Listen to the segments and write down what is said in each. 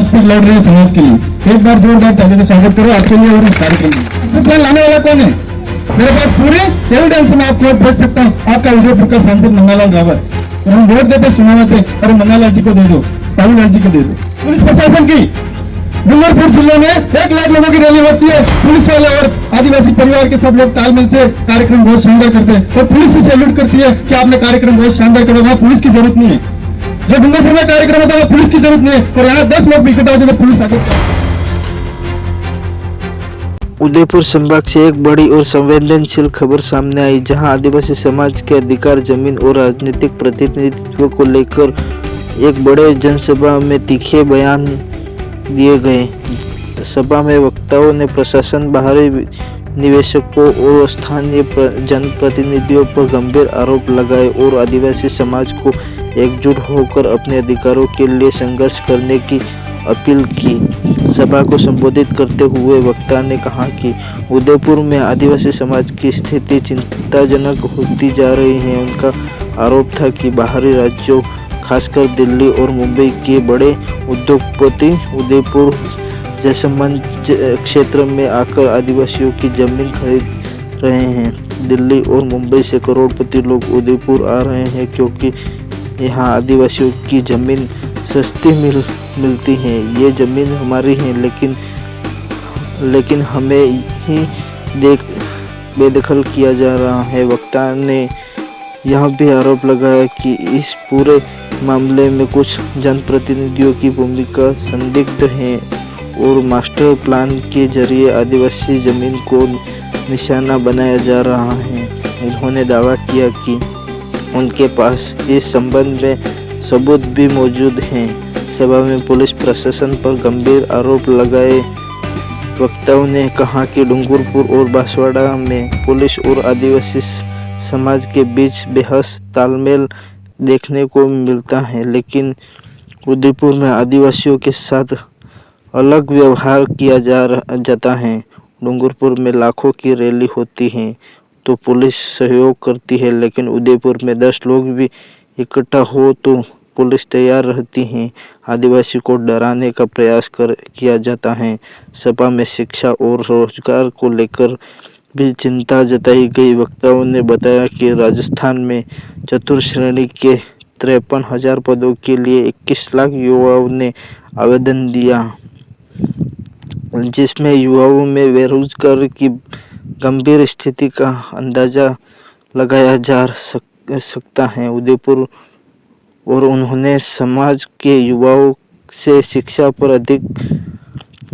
फिर लड़ रहे हैं समाज के लिए। एक बार जोरदार तालियों से स्वागत करो आपके लिए और इस कार्यक्रम में लाने वाला कौन है? मेरे पास पूरे एविडेंस में आपको भेज सकता हूँ। आपका उदयपुर का सांसद मन्नालाल रावत। हम वोट देते सुनाते अरे मन्नालाल जी को दे दो, राहुल जी को दे दो। पुलिस प्रशासन की डूंगरपुर जिले में 1 लाख लोगों की रैली होती है। पुलिस वाले और आदिवासी परिवार के सब लोग तालमेल से कार्यक्रम बहुत शानदार करते हैं और पुलिस भी सैल्यूट करती है कि आपने कार्यक्रम बहुत शानदार करा। वहाँ पुलिस की जरूरत नहीं है। जो डूंगरपुर में कार्यक्रम होता है वहाँ पुलिस की जरूरत नहीं है और यहाँ 10 लोग भी इकट्ठा होते हैं पुलिस आगे। उदयपुर संभाग से एक बड़ी और संवेदनशील खबर सामने आई, जहां आदिवासी समाज के अधिकार, जमीन और राजनीतिक प्रतिनिधित्व को लेकर एक बड़े जनसभा में तीखे बयान दिए गए। सभा में वक्ताओं ने प्रशासन, बाहरी निवेशकों और स्थानीय जनप्रतिनिधियों पर गंभीर आरोप लगाए और आदिवासी समाज को एकजुट होकर अपने अधिकारों के लिए संघर्ष करने की अपील की। सभा को संबोधित करते हुए वक्ता ने कहा कि उदयपुर में आदिवासी समाज की स्थिति चिंताजनक होती जा रही है। उनका आरोप था कि बाहरी राज्यों, खासकर दिल्ली और मुंबई के बड़े उद्योगपति उदयपुर जैसे क्षेत्र में आकर आदिवासियों की जमीन खरीद रहे हैं। दिल्ली और मुंबई से करोड़पति लोग उदयपुर आ रहे हैं क्योंकि यहाँ आदिवासियों की जमीन सस्ती मिलती है। ये जमीन हमारी है, लेकिन हमें ही बेदखल किया जा रहा है। वक्ता ने यह भी आरोप लगाया कि इस पूरे मामले में कुछ जनप्रतिनिधियों की भूमिका संदिग्ध है और मास्टर प्लान के जरिए आदिवासी जमीन को निशाना बनाया जा रहा है। उन्होंने दावा किया कि उनके पास इस संबंध में सबूत भी मौजूद हैं। सभा में पुलिस प्रशासन पर गंभीर आरोप लगाए वक्ताओं ने कहा कि डूंगरपुर और बांसवाड़ा में पुलिस और आदिवासी समाज के बीच बेहद तालमेल देखने को मिलता है, लेकिन उदयपुर में आदिवासियों के साथ अलग व्यवहार किया जाता है। डूंगरपुर में लाखों की रैली होती है तो पुलिस सहयोग करती है, लेकिन उदयपुर में 10 लोग भी इकट्ठा हो तो पुलिस तैयार रहती है। आदिवासी को डराने का प्रयास किया जाता है। सभा में शिक्षा और रोजगार को लेकर भी चिंता जताई गई। वक्ताओं ने बताया कि राजस्थान में चतुर्थ श्रेणी के 53,000 पदों के लिए 21 लाख युवाओं ने आवेदन दिया, जिसमें युवाओं में बेरोजगारी की गंभीर स्थिति का अंदाजा लगाया जा सकता है। उदयपुर और उन्होंने समाज के युवाओं से शिक्षा पर अधिक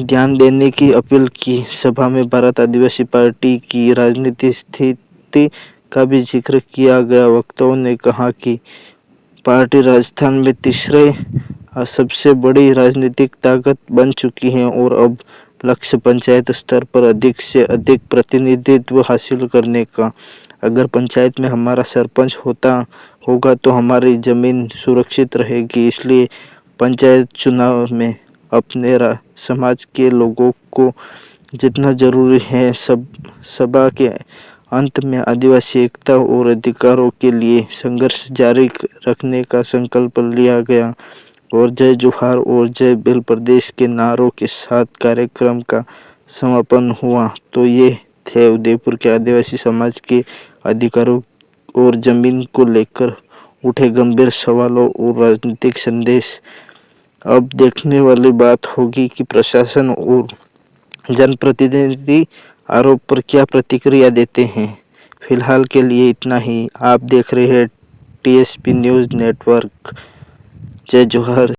ध्यान देने की अपील की। सभा में भारत आदिवासी पार्टी की राजनीतिक स्थिति का भी जिक्र किया गया। वक्ताओं ने कहा कि पार्टी राजस्थान में तीसरे सबसे बड़ी राजनीतिक ताकत बन चुकी है और अब लक्ष्य पंचायत स्तर पर अधिक से अधिक प्रतिनिधित्व हासिल करने का। अगर पंचायत में हमारा सरपंच होगा तो हमारी जमीन सुरक्षित रहेगी। इसलिए पंचायत चुनाव में अपने समाज के लोगों को जितना जरूरी है। सभा के अंत में आदिवासी एकता और अधिकारों के लिए संघर्ष जारी रखने का संकल्प लिया गया और जय जोहार और जय भील प्रदेश के नारों के साथ कार्यक्रम का समापन हुआ। तो ये थे उदयपुर के आदिवासी समाज के अधिकारों और जमीन को लेकर उठे गंभीर सवालों और राजनीतिक संदेश। अब देखने वाली बात होगी कि प्रशासन और जनप्रतिनिधि आरोप पर क्या प्रतिक्रिया देते हैं। फिलहाल के लिए इतना ही। आप देख रहे हैं TSP न्यूज़ नेटवर्क। जय जोहार।